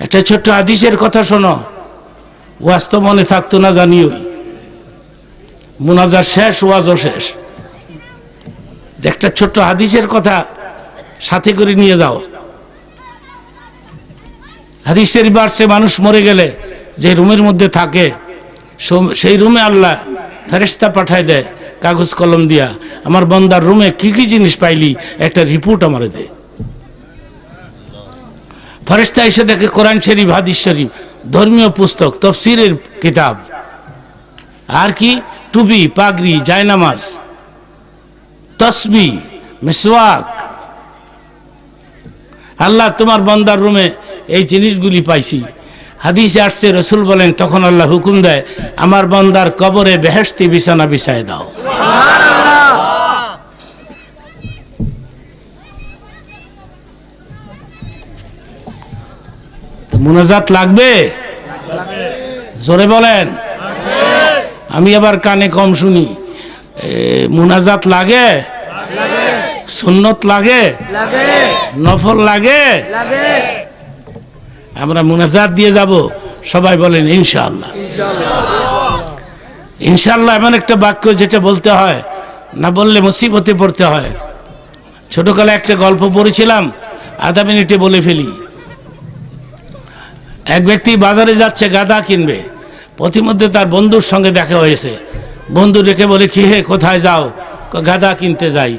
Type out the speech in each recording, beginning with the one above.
একটা ছোট্ট হাদিসের কথা শোনো, ওয়াজ তো মনে থাকতো না জানিওই, মুনাজাত শেষ, ওয়াজও শেষ। একটা ছোট্ট হাদিসের কথা সাথে করে নিয়ে যাও। হাদিস শরীফ আসছে, মানুষ মরে গেলে যে রুমের মধ্যে থাকে সেই রুমে আল্লাহ ফেরেশতা পাঠায় দেয় কাগজ কলম দিয়া, আমার বান্দার রুমে কি কি জিনিস পাইলি একটা রিপোর্ট আমারে দে। ফেরেশতা এসে দেখে কোরআন শরীফ, হাদিস শরীফ, ধর্মীয় পুস্তক, তাফসীরের কিতাব, আর কি টুপি, পাগড়ি, জায়নামাজ, তসবিহ, মিসওয়াক। আল্লাহ তোমার বান্দার রুমে এই জিনিসগুলি পাইছি। হাদিসে আসছে, রাসূল বলেন তখন আল্লাহ হুকুম দেয়, আমার বান্দার কবরে বেহেশতি বিছানা বিছায় দাও। তো মুনাজাত লাগবে, জোরে বলেন। আমি আবার কানে কম শুনি। মুনাজাত লাগে, সুন্নত লাগে, নফল লাগে। আমরা মুনাজাত দিয়ে যাব, সবাই বলেন ইনশাআল্লাহ। ইনশাআল্লাহ এমন একটা বাক্য যেটা বলতে হয়, না বললে মুসিবতে পড়তে হয়। ছোটকালে একটা গল্প পড়েছিলাম, আধা মিনিটে বলে ফেলি। এক ব্যক্তি বাজারে যাচ্ছে গাধা কিনবে, পথিমধ্যে তার বন্ধুর সঙ্গে দেখা হয়েছে। বন্ধু রেখে বলে, কি হে কোথায় যাও? গাধা কিনতে যাই।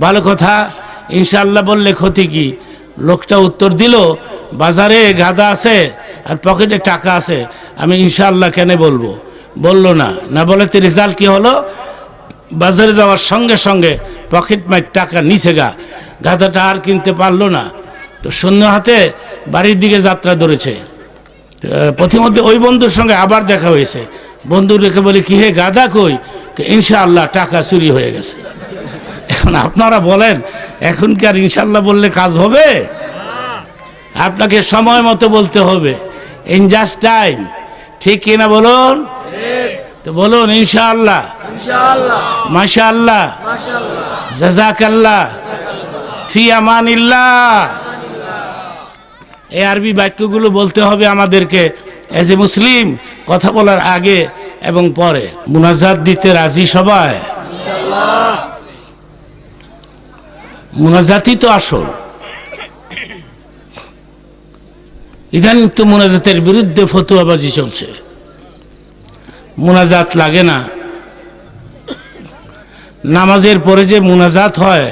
ভালো কথা, ইনশাআল্লাহ বললে ক্ষতি কি? লোকটা উত্তর দিল, বাজারে গাধা আছে আর পকেটে টাকা আছে, আমি ইনশাআল্লাহ কেন বলবো? বলল না, না বলেতে রেজাল্ট কি হলো? বাজারে যাওয়ার সঙ্গে সঙ্গে পকেট মার টাকা নিচে গাধাটা আর কিনতে পারলো না। তো শূন্য হাতে বাড়ির দিকে যাত্রা ধরেছে। পথিমধ্যে ওই বন্ধুর সঙ্গে আবার দেখা হয়েছে। বন্ধু রেখে বলে, কি হে গাধা কই? ইনশাআল্লাহ টাকা চুরি হয়ে গেছে। এখন আপনারা বলেন, এখন কি আর ইনশাআল্লাহ বললে কাজ হবে? আপনাকে সময় মতো বলতে হবে, ইন জাস্ট টাইম। ঠিক কিনা বলুন? তো বলুন ইনশাআল্লাহ, মাশাআল্লাহ, জাযাকাল্লাহ, ফি আমানিল্লাহ। এই আরবি বাক্যগুলো বলতে হবে আমাদেরকে এজ এ মুসলিম, কথা বলার আগে এবং পরে। মুনাজাত দিতে রাজি সবাই? মুনাজাতই তো আসল। ইদানিং তো মুনাজাতের বিরুদ্ধে ফতোয়াবাজি চলছে। মুনাজাত লাগে না। নামাজের পরে যে মুনাজাত হয়,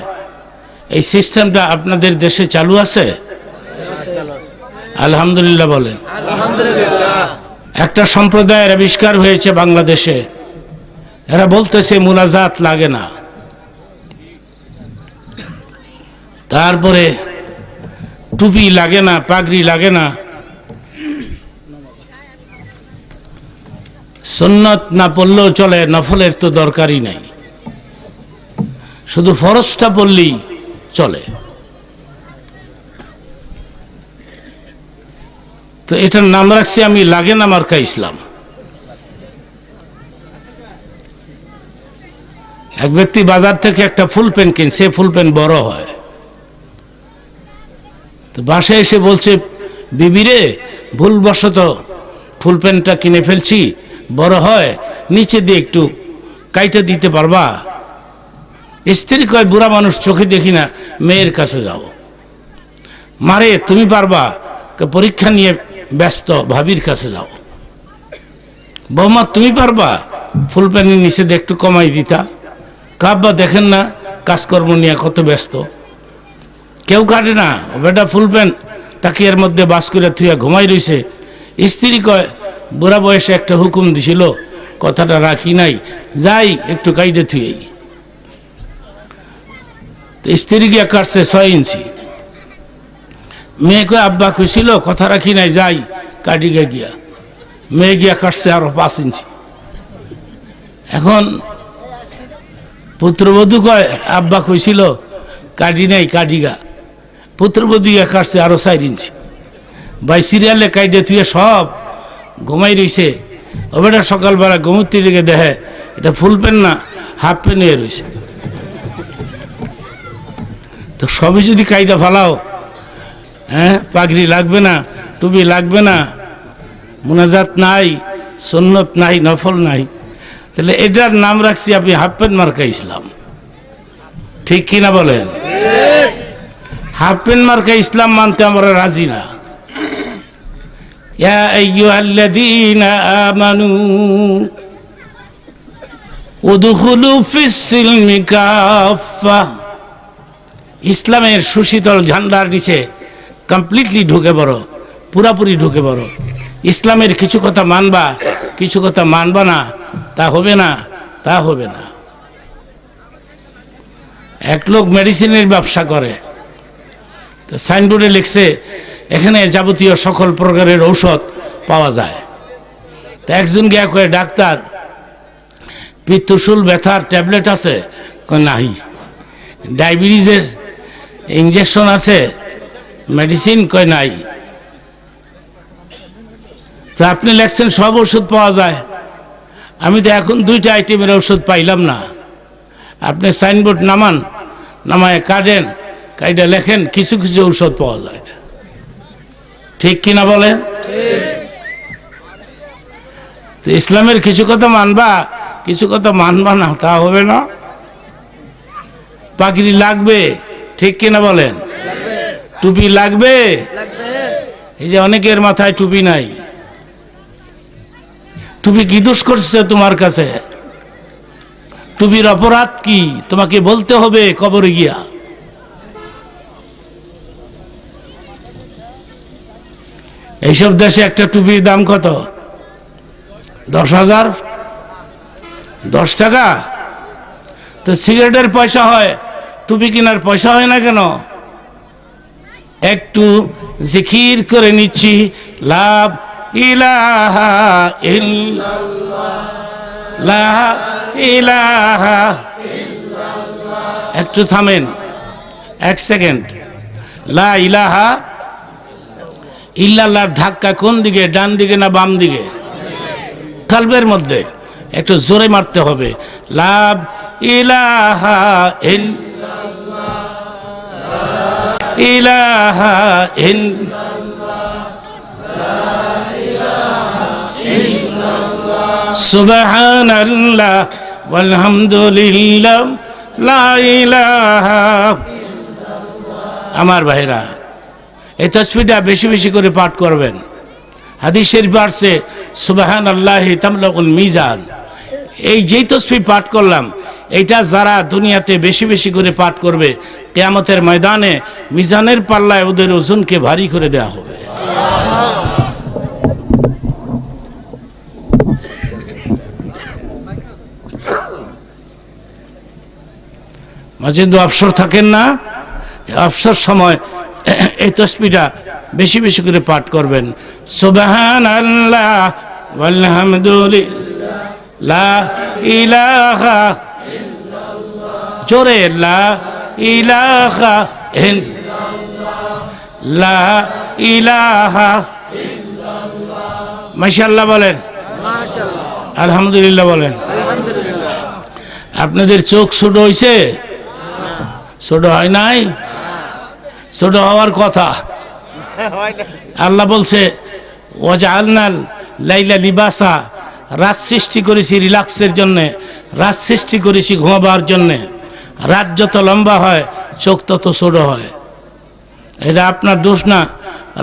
এই সিস্টেমটা আপনাদের দেশে চালু আছে? আলহামদুলিল্লাহ বলেন। একটা সম্প্রদায়ের আবিষ্কার হয়েছে বাংলাদেশে, এরা বলতেছে মুনাজাত লাগে না। তারপরে টুপি লাগে না, পাগড়ি লাগে না, সুন্নত না পড়লেও চলে, নফলের তো দরকারই নাই, শুধু ফরজটা পড়লেই চলে। তো এটার নাম রাখছি আমি লাগে না মার্কা ইসলাম। এক ব্যক্তি বাজার থেকে একটা ফুল পেন কিনছে, ফুল পেন বড় হয়। তো বাসায় এসে বলছে, বিবিরে ভুলবশত ফুল পেনটা কিনে ফেলছি, বড় হয়, নিচে দিয়ে একটু কাইটা দিতে পারবা? স্ত্রী কয়, বুড়া মানুষ, চোখে দেখি না, মেয়ের কাছে যাও। মারে তুমি পারবা? পরীক্ষা নিয়ে ব্যস্ত, ভাবির কাছে যাও। বৌমা তুমি পারবা? ফুল প্যানের নিচে দিয়ে একটু কমাই দিতা। কাব্বা দেখেন না কাজকর্ম নিয়ে কত ব্যস্ত, কেউ কাটে না। বেটা ফুল প্যান তাকিয়ার মধ্যে বাস করে থুয়া ঘুমাই রইছে। স্ত্রী কয়, বুড়া বয়সে একটা হুকুম দিছিল, কথাটা রাখি নাই, যাই একটু কাইটে থুয়েই। স্ত্রী গিয়া কাটছে 6 ইঞ্চি। মেয়ে কয়, আব্বা খুশিল, কথা রাখি নাই, যাই কাটিগে গিয়া। মেয়ে গিয়া কাটছে আরো 5 ইঞ্চি। এখন পুত্রবধূ কয়, আব্বা খুশিল, কাটি নাই, কাটিগা। পুত্রবধূ গিয়া কাটছে আরো 4 ইঞ্চি। ভাই সিরিয়ালে কাইটে থুয়ে সব ঘুমাই রইছে। ও বেটা সকালবেলা ঘুমুতে লেগে দেখে এটা ফুল প্যান্ট না, হাফ প্যান্ট হয়ে রয়েছে। তো সবই যদি কাইটা ফালাও, হ্যাঁ পাগড়ি লাগবে না, টুপি লাগবে না, মুনাজাত নাই, সুন্নত নাই, নফল নাই, তাহলে এটার নাম রাখছি আপনি হাফ প্যান্ট মার্কা ইসলাম। ঠিক কিনা বলেন? হাফ প্যান্ট মার্কা ইসলাম মানতে আমরা রাজি না। ইয়া আইয়ুহাল্লাযীনা আমানু উদখুলু ফিস-সিলমি কাফা, ইসলামের সুশীতল ঝান্ডার নিচে কমপ্লিটলি ঢুকে পড়ো, পুরাপুরি ঢুকে পড়ো। ইসলামের কিছু কথা মানবা, কিছু কথা মানবা না, তা হবে না, তা হবে না। এক লোক মেডিসিনের ব্যবসা করে, তো সাইনবোর্ডে লিখছে এখানে যাবতীয় সকল প্রকারের ঔষধ পাওয়া যায়। তো একজন গিয়া কয়ে, ডাক্তার পিত্তশুল ব্যথার ট্যাবলেট আছে? কয় নাই। ডায়াবেটিসের ইঞ্জেকশন আছে, মেডিসিন? কয় নাই। তো আপনি লেখছেন সব ওষুধ পাওয়া যায়, আমি তো এখন 2টা আইটেমের ওষুধ পাইলাম না। আপনি সাইনবোর্ড নামান, নামায় কাটেন, কাইটা লেখেন কিছু কিছু ঔষধ পাওয়া যায়। ঠিক কিনা বলেন? তো ইসলামের কিছু কথা মানবা, কিছু কথা মানবা না, তা হবে না। পাগড়ি লাগবে, ঠিক কিনা বলেন? টুপি লাগবে। এই যে অনেকের মাথায় টুপি নাই, টুপি কি দোষ করছে তোমার কাছে? টুপির অপরাধ কি তোমাকে বলতে হবে কবরে গিয়া। এইসব দেশে একটা টুপির দাম কত? 10,000, 10 টাকা। তো সিগারেটের পয়সা হয়, টুপি কেনার পয়সা হয় না কেন? একটু জিকির করে নিচ্ছি, লাভ ইলাহা ইল্লাল্লাহ, লা ইলাহা ইল্লাল্লাহ। একটু থামেন, 1 সেকেন্ড। লা ইলাহা ইল্লাল্লাহর ধাক্কা কোন দিকে, ডান দিকে না বাম দিকে? কালবের মধ্যে। একটু জোরে মারতে হবে। লা ইলাহা ইল্লাল্লাহ, লা ইলাহা ইল্লাল্লাহ, লা ইলাহা ইল্লাল্লাহ, সুবহানাল্লাহ ওয়ালহামদুলিল্লাহ, লা ইলাহা ইল্লাল্লাহ। আমার ভাইরা, এই তাসবিহটা বেশি বেশি করে পাঠ করবেন। হাদিস শরীফে আসছে সুবহানাল্লাহি তামলাউল মিজান। এই যেই তাসবিহ পাঠ করলাম, এইটা যারা দুনিয়াতে বেশি বেশি করে পাঠ করবে, কিয়ামতের ময়দানে মিজানের পাল্লায় ওদের ওজনকে ভারী করে দেওয়া হবে। মাঝে তো অবসর থাকেন না, অবসর সময় এই তাসবিহটা বেশি বেশি করে পাঠ করবেন। সুবহানাল্লাহ ওয়ালহামদুলিল্লাহ, লা ইলাহা ইল্লাল্লাহ, জোরে লা ইলাহা ইল্লাল্লাহ, লা ইলাহা ইল্লাল্লাহ। মাশাআল্লাহ বলেন, মাশাআল্লাহ। আলহামদুলিল্লাহ বলেন, আলহামদুলিল্লাহ। আপনাদের চোখ ছোট হইছে? ছোট হয় নাই? ছোট হওয়ার কথা। আল্লাহ বলছে ওয়াজআলনাল লাইলা লিবাসা, রাত সৃষ্টি করেছি রিল্যাক্সের জন্যে, রাত সৃষ্টি করেছি ঘুমাবার জন্যে। রাত যত লম্বা হয় চোখ তত ছোট হয়। এটা আপনার দোষ না,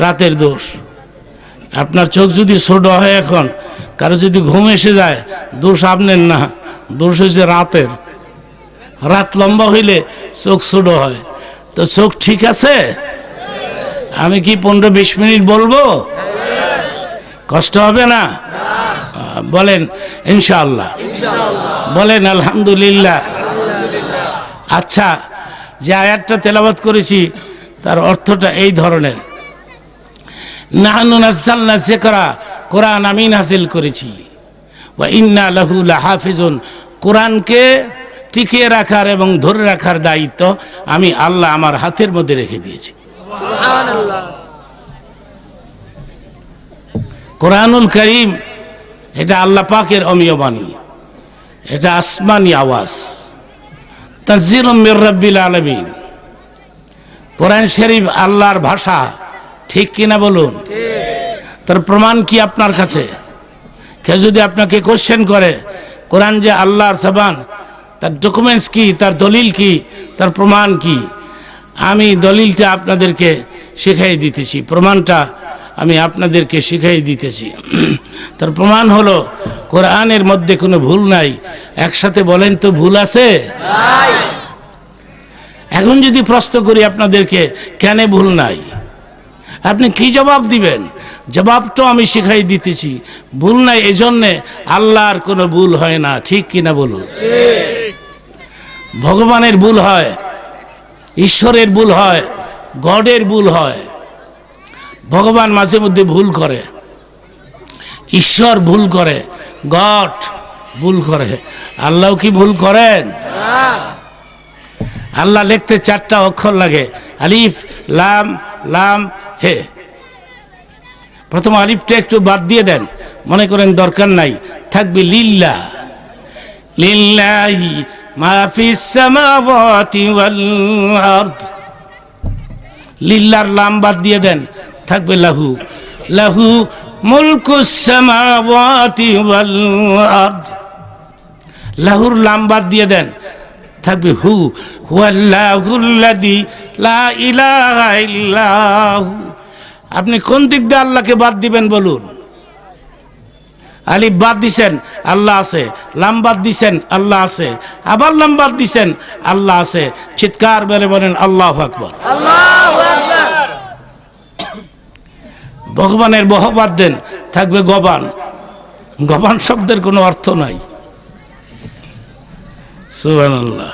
রাতের দোষ। আপনার চোখ যদি ছোট হয় এখন, কারো যদি ঘুম এসে যায়, দোষ আপনার না, দোষ হয়েছে রাতের। রাত লম্বা হইলে চোখ ছোট হয়। তো চোখ ঠিক আছে? আমি কি 15-20 মিনিট বলবো? কষ্ট হবে না? বলেন ইনশাআল্লাহ, বলেন আলহামদুলিল্লাহ। আচ্ছা, যে আয়াতটা তেলাওয়াত করেছি তার অর্থটা এই ধরনের। নাহনু নাযালনা যিকরা, কোরআন আমি নাযিল করেছি, ওয়া ইন্না লাহু লাহাফিজুন, কোরআনকে টিকিয়ে রাখার এবং ধরে রাখার দায়িত্ব আমি আল্লাহ আমার হাতের মধ্যে রেখে দিয়েছি। সুবহানাল্লাহ। কোরআনুল কারীম এটা আল্লাহ পাকের অমীয় বাণী, এটা আসমানি আওয়াজ, তানজিলুম মির রাব্বিল আলামিন। কোরআন শরীফ আল্লাহর ভাষা, ঠিক কিনা বলুন? ঠিক। তার প্রমাণ কি আপনার কাছে? কেউ যদি আপনাকে কোশ্চেন করে কোরআন যে আল্লাহর জবান, তার ডকুমেন্টস কি, তার দলিল কি, তার প্রমাণ কি? আমি দলিলটা আপনাদেরকে শিখাই দিতেছি, প্রমাণটা আমি আপনাদেরকে শিখাই দিতেছি। তার প্রমাণ হলো কোরআনের মধ্যে কোনো ভুল নাই। একসাথে বলেন তো, ভুল আছে? এখন যদি প্রশ্ন করি আপনাদেরকে কেন ভুল নাই, আপনি কি জবাব দিবেন? জবাব তো আমি শিখাই দিতেছি, ভুল নাই এজন্যে আল্লাহর কোনো ভুল হয় না। ঠিক কিনা বলুন? ভগবানের ভুল হয়, ঈশ্বরের ভুল হয়, গডের ভুল হয়। ভগবান মাঝে মধ্যে ভুল করে, ঈশ্বর ভুল করে, গড ভুল করে। আল্লাহ কি ভুল করেন? আল্লাহ লিখতে 4টা অক্ষর লাগে, আলিফ লাম লাম হে। প্রথম আলিফটা একটু বাদ দিয়ে দেন, মনে করেন দরকার নাই, থাকবে লিল্লাহ। লিল্লাহি মা ফিস সামাওয়াতি ওয়াল আরদ। লিল্লাহর লাম বাদ দিয়ে দেন, থাকবে লাহু। লাহু মুলকুস সামাওয়াতি ওয়াল আরদ। লাহুর লাম বাদ দিয়ে দেন, থাকবে হু। হুয়াল্লাহুল্লাযী লা ইলাহা ইল্লাহু। আপনি কোন দিক দিয়ে আল্লাহকে বাদ দিবেন বলুন? আলিফ বাদ দিছেন, আল্লাহ আছে। লাম বাদ দিছেন, আল্লাহ আছে। আবার লাম বাদ দিছেন, আল্লাহ আছে। চিৎকার মেরে বলেন আল্লাহু আকবার। আল্লাহু আকবার। ভগবানের বহ বাদ দেন, থাকবে গবান। গবান শব্দের কোনো অর্থ নাই। সুবহানাল্লাহ।